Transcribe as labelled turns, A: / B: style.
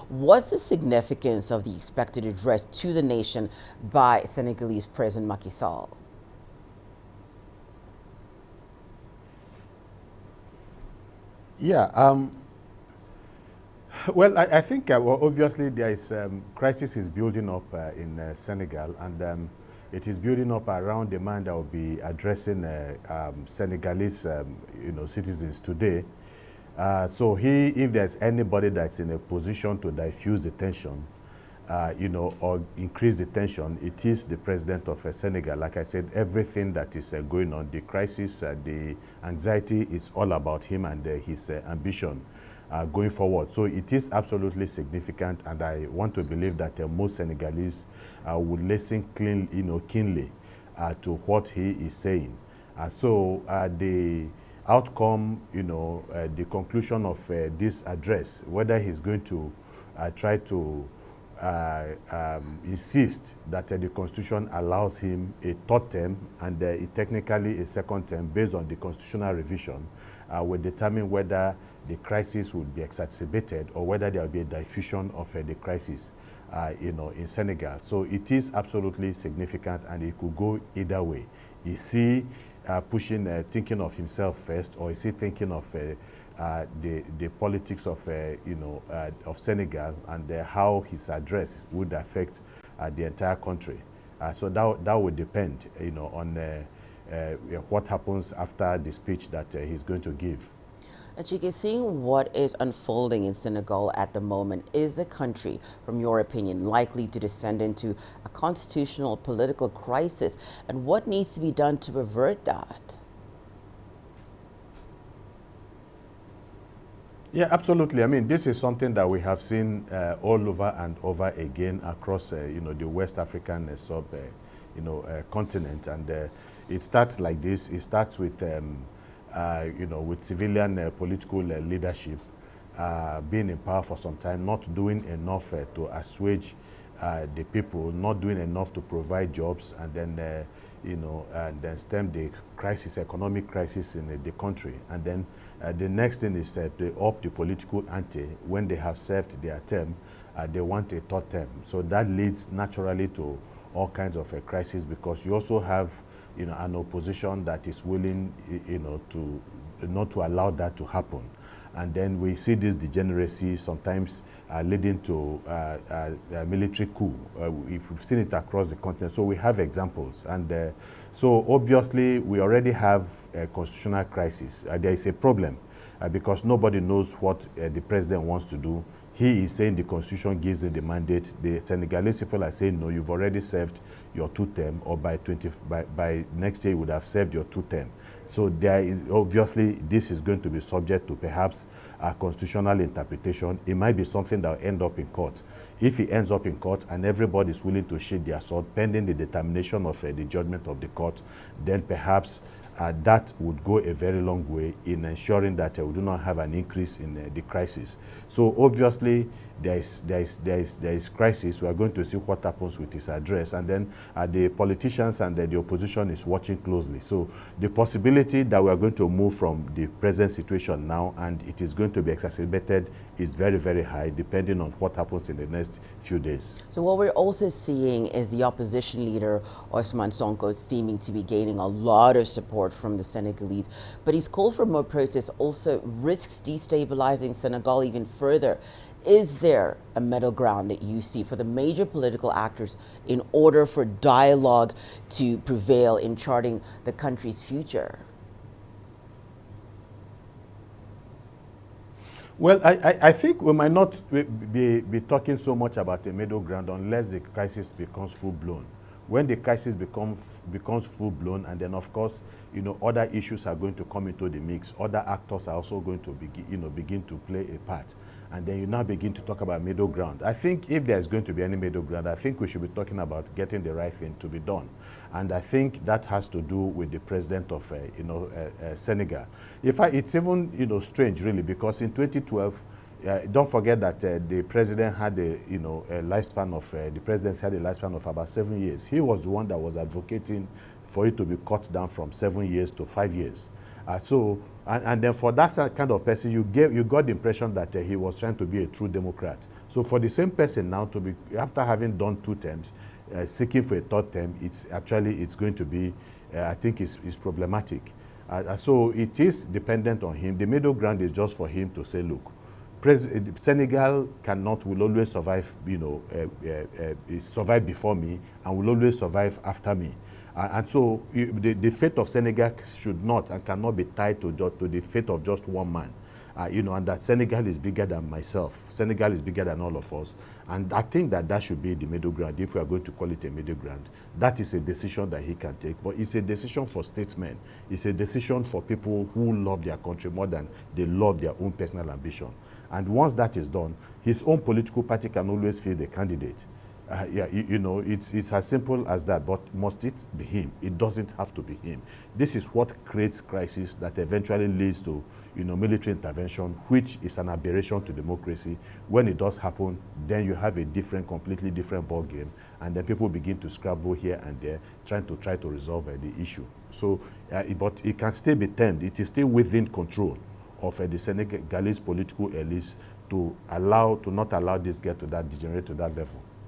A: What's the significance of the expected address to the nation by Senegalese President Macky Sall?
B: Yeah, well, I think well, obviously there is crisis is building up in Senegal, and it is building up around the man that will be addressing Senegalese, citizens today. So if there's anybody that's in a position to diffuse the tension, or increase the tension, it is the president of Senegal. Like I said, everything that is going on, the crisis, the anxiety, is all about him and his ambition going forward. So it is absolutely significant, and I want to believe that most Senegalese would listen keenly to what he is saying. So the outcome, the conclusion of this address, whether he's going to try to insist that the Constitution allows him a third term and technically a second term based on the constitutional revision, will determine whether the crisis would be exacerbated or whether there will be a diffusion of the crisis in Senegal. So it is absolutely significant, and it could go either way. Is he pushing, thinking of himself first, or is he thinking of the politics of of Senegal and how his address would affect the entire country? So that would depend, on what happens after the speech that he's going to give.
A: Achike, seeing what is unfolding in Senegal at the moment, is the country, from your opinion, likely to descend into a constitutional political crisis? And what needs to be done to avert that?
B: Yeah, absolutely. I mean, this is something that we have seen all over and over again across, the West African continent, and it starts like this. It starts with, with civilian political leadership being in power for some time, not doing enough to assuage the people, not doing enough to provide jobs, and then and then stem the crisis, economic crisis in the country. And then the next thing is that they up the political ante. When they have served their term, they want a third term. So that leads naturally to all kinds of a crisis, because you also have an opposition that is willing to not to allow that to happen. And then we see this degeneracy sometimes leading to military coup. If we've seen it across the continent, so we have examples. And so obviously we already have a constitutional crisis. There is a problem because nobody knows what the president wants to do. He is saying the constitution gives him the mandate. The Senegalese people are saying, no, you've already served your 2 term, or by next year you would have served your 2 term. So there is obviously this is going to be subject to perhaps a constitutional interpretation. It might be something that will end up in court. If it ends up in court and everybody is willing to sheath their sword pending the determination of the judgment of the court, then perhaps that would go a very long way in ensuring that we do not have an increase in the crisis. So obviously there is crisis. We are going to see what happens with his address, and then the politicians and the opposition is watching closely. So the possibility that we are going to move from the present situation now and it is going to be exacerbated is very, very high, depending on what happens in the next few days.
A: So what we're also seeing is the opposition leader, Ousmane Sonko, seeming to be gaining a lot of support from the Senegalese. But his call for more protests also risks destabilizing Senegal even further. Is there a middle ground that you see for the major political actors in order for dialogue to prevail in charting the country's future?
B: Well, I think we might not be talking so much about a middle ground unless the crisis becomes full-blown. When the crisis becomes full-blown, and then of course, other issues are going to come into the mix. Other actors are also going to begin to play a part. And then you now begin to talk about middle ground. I think if there's going to be any middle ground, I think we should be talking about getting the right thing to be done. And I think that has to do with the president of Senegal. In fact, it's even strange really, because in 2012, don't forget that the president had a lifespan of the presidency had a lifespan of about 7 years. He was the one that was advocating for it to be cut down from 7 years to 5 years. So And then for that kind of person, you got the impression that he was trying to be a true Democrat. So for the same person now to be, after having done 2 terms, seeking for a 3rd term, it's going to be, I think it's problematic. So it is dependent on him. The middle ground is just for him to say, look, Senegal will always survive, survive before me and will always survive after me. And so the fate of Senegal should not and cannot be tied to the fate of just one man. And that Senegal is bigger than myself. Senegal is bigger than all of us. And I think that should be the middle ground, if we are going to call it a middle ground. That is a decision that he can take. But it's a decision for statesmen. It's a decision for people who love their country more than they love their own personal ambition. And once that is done, his own political party can always field a candidate. It's as simple as that, but must it be him? It doesn't have to be him. This is what creates crisis that eventually leads to, military intervention, which is an aberration to democracy. When it does happen, then you have a completely different ball game, and then people begin to scrabble here and there, trying to resolve the issue. So, but it can still be turned. It is still within control of the Senegalese political elites to not allow this get to that, degenerate to that level.